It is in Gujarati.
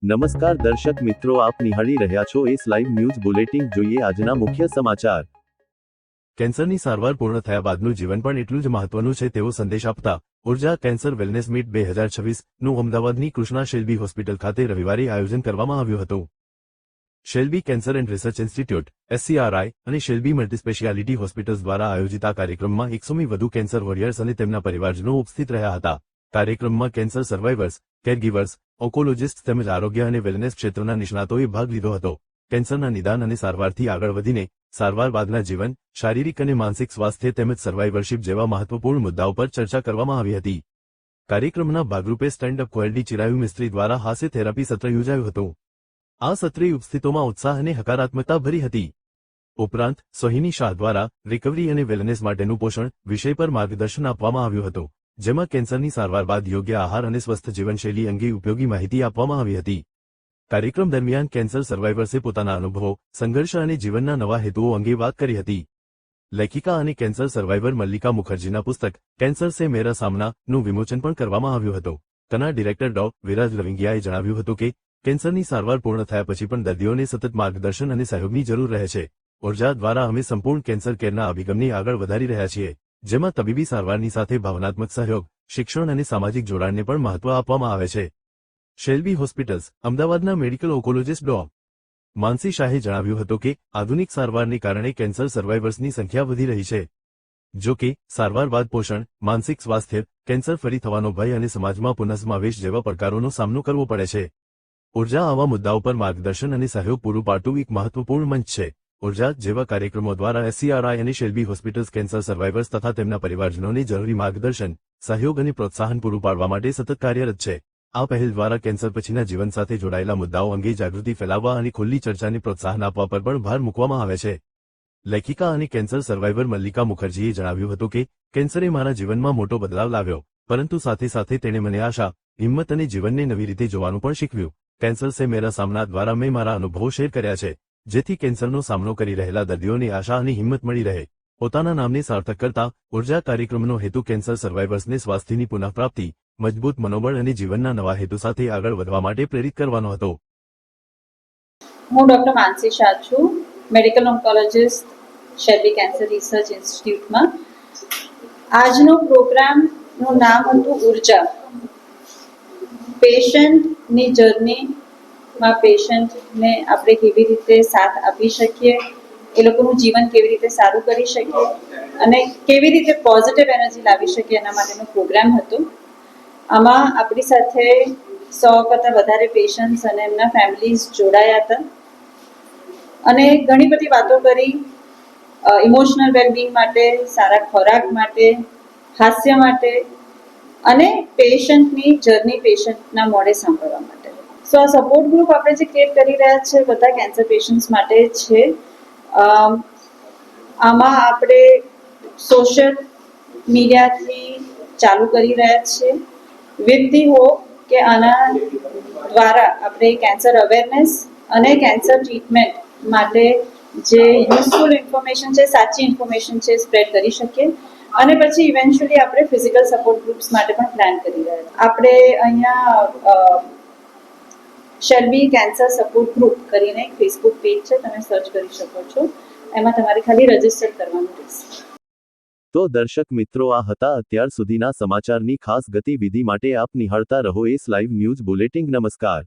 નમસ્કાર દર્શક મિત્રો, આપ નિહાળી રહ્યા છો એસ લાઈવ ન્યૂઝ બુલેટિન। જોઈએ આજના મુખ્ય સમાચાર। કેન્સરની સારવાર પૂર્ણ થયા બાદનું જીવન પણ એટલું જ મહત્વનું છે તેવો સંદેશ આપતા ઉર્જા કેન્સર વેલનેસ મીટ 2026 નું અમદાવાદની કૃષ્ણા શેલ્બી હોસ્પિટલ ખાતે રવિવારે આયોજન કરવામાં આવ્યું હતું। Shalby cancer and research institute SCRI અને શેલ્બી મલ્ટીસ્પેશિયાલિટી હોસ્પિટલ્સ દ્વારા આયોજિત આ કાર્યક્રમમાં 100મી વધુ કેન્સર વોરિયર્સ અને તેમના પરિવારજનો ઉપસ્થિત રહ્યા હતા। કાર્યક્રમમાં કેન્સર સર્વાઇવર્સ, કેરગીવર્સ, ઓન્કોલોજિસ્ટ તેમજ આરોગ્ય અને વેલનેસ ક્ષેત્રના નિષ્ણાતોએ ભાગ લીધો હતો। કેન્સરના નિદાન અને સારવારથી આગળ વધીને સારવાર બાદના જીવન, શારીરિક અને માનસિક સ્વાસ્થ્ય તેમજ સર્વાઇવરશિપ જેવા મહત્વપૂર્ણ મુદ્દાઓ પર ચર્ચા કરવામાં આવી હતી। કાર્યક્રમના ભાગરૂપે સ્ટેન્ડ અપ કોમેડી ચિરાયુ મિસ્ત્રી દ્વારા હાસ્ય થેરાપી સત્ર યોજાયું હતું। આ સત્રે ઉપસ્થિતોમાં ઉત્સાહ અને હકારાત્મકતા ભરી હતી। ઉપરાંત સોહિની શાહ દ્વારા રિકવરી અને વેલનેસ માટેનું પોષણ વિષય પર માર્ગદર્શન આપવામાં આવ્યું હતું, જેમાં કેન્સરની સારવાર બાદ યોગ્ય આહાર અને સ્વસ્થ જીવનશૈલી અંગે ઉપયોગી માહિતી આપવામાં આવી હતી। કાર્યક્રમ દરમિયાન કેન્સર સર્વાઇવર્સે પોતાના અનુભવો, સંઘર્ષ અને જીવનના નવા હેતુઓ અંગે વાત કરી હતી। લેખિકા અને કેન્સર સર્વાઇવર મલ્લિકા મુખર્જીના પુસ્તક કેન્સર સે મેરા સામના નું વિમોચન પણ કરવામાં આવ્યું હતું। તેના ડિરેક્ટર ડો. વિરાજ લવિંગિયાએ જણાવ્યું હતું કે કેન્સરની સારવાર પૂર્ણ થયા પછી પણ દર્દીઓને સતત માર્ગદર્શન અને સહયોગની જરૂર રહે છે। ઉર્જા દ્વારા અમે સંપૂર્ણ કેન્સર કેરના અભિગમને આગળ વધારી રહ્યા છીએ, જેમાં તબીબી સારવારની સાથે ભાવનાત્મક સહયોગ, શિક્ષણ અને સામાજિક જોડાણને પણ મહત્વ આપવામાં આવે છે। શેલ્બી હોસ્પિટલ્સ અમદાવાદના મેડિકલ ઓન્કોલોજિસ્ટ ડો. માનસી શાહે જણાવ્યું હતું કે આધુનિક સારવારને કારણે કેન્સર સર્વાઇવર્સની સંખ્યા વધી રહી છે। જો કે સારવાર બાદ પોષણ, માનસિક સ્વાસ્થ્ય, કેન્સર ફરી થવાનો ભય અને સમાજમાં પુનઃસમાવેશ જેવા પડકારોનો સામનો કરવો પડે છે। ઉર્જા આવા મુદ્દાઓ પર માર્ગદર્શન અને સહયોગ પૂરું પાડતું એક મહત્વપૂર્ણ મંચ છે। ઉર્જા જેવા કાર્યક્રમો દ્વારા SCRI અને શેલ્બી હોસ્પિટલ્સ કેન્સર સર્વાઇવર્સ તથા તેમના પરિવારજનોને જરૂરી માર્ગદર્શન, સહયોગ અને પ્રોત્સાહન પૂરું પાડવા માટે સતત કાર્યરત છે। આ પહેલ દ્વારા કેન્સર પછીના જીવન સાથે જોડાયેલા મુદ્દાઓ અંગે જાગૃતિ ફેલાવવા અને ખુલ્લી ચર્ચાને પ્રોત્સાહન આપવા પર પણ ભાર મૂકવામાં આવે છે। લેખિકા અને કેન્સર સર્વાઇવર મલ્લિકા મુખર્જીએ જણાવ્યું હતું કે કેન્સરે મારા જીવનમાં મોટો બદલાવ લાવ્યો, પરંતુ સાથે સાથે તેણે મને આશા, હિંમત અને જીવનને નવી રીતે જોવાનું પણ શીખવ્યું। કેન્સર સે મેરા સામના દ્વારા મેં મારા અનુભવો શેર કર્યા છે, જેથી કેન્સરનો સામનો કરી રહેલા દર્દીઓને આશા અને હિંમત મળી રહે। પોતાના નામને સાર્થક કરતા ઉર્જા કાર્યક્રમનો હેતુ કેન્સર સર્વાઇવર્સને સ્વાસ્થ્યની પુનઃપ્રાપ્તિ, મજબૂત મનોબળ અને જીવનના નવા હેતુ સાથે આગળ વધવા માટે પ્રેરિત કરવાનો હતો। હું ડૉક્ટર માનસી શાહ છું, medical oncologist, Shalby cancer research ઇન્સ્ટિટ્યૂટમાં। આજનો પ્રોગ્રામનું નામ હતું ઉર્જા। પેશન્ટની જર્નીમાં પેશન્ટને આપણે કેવી રીતે સાથ આપી શકીએ, એ લોકોનું જીવન કેવી રીતે સારું કરી શકીએ અને કેવી રીતે પોઝિટિવ એનર્જી લાવી શકીએ, એના માટેનો પ્રોગ્રામ હતો। આમાં આપણી સાથે 100 કરતાં વધારે પેશન્ટ્સ અને એમના ફેમિલીઝ જોડાયા હતા અને ઘણી બધી વાતો કરી, ઇમોશનલ વેલબિંગ માટે, સારા ખોરાક માટે, હાસ્ય માટે અને પેશન્ટની જર્ની પેશન્ટના મોઢે સાંભળવા માટે। સો આ સપોર્ટ ગ્રુપ આપણે જે ક્રિએટ કરી રહ્યા છે બધા કેન્સર પેશન્ટ્સ માટે છે। આમાં આપણે સોશિયલ મીડિયાથી ચાલુ કરી રહ્યા છીએ વિથ ધી હોપ કે આના દ્વારા આપણે કેન્સર અવેરનેસ અને કેન્સર ટ્રીટમેન્ટ માટે જે યુઝફુલ ઇન્ફોર્મેશન છે, સાચી ઇન્ફોર્મેશન છે, સ્પ્રેડ કરી શકીએ અને પછી ઇવેન્ચ્યુઅલી આપણે ફિઝિકલ સપોર્ટ ગ્રુપ્સ માટે પણ પ્લાન કરી રહ્યા છીએ। આપણે અહીંયા શેલ્બી કેન્સર સપોર્ટ ગ્રુપ કરીને એક ફેસબુક પેજ છે, તમે સર્ચ કરી શકો છો, એમાં તમારે ખાલી રજીસ્ટર કરવાનું રહેશે। તો દર્શક મિત્રો, આ હતા અત્યાર સુધીના સમાચારની ખાસ ગતિવિધિ માટે આપ નિહાળતા રહો એસ લાઈવ ન્યૂઝ બુલેટિન। નમસ્કાર।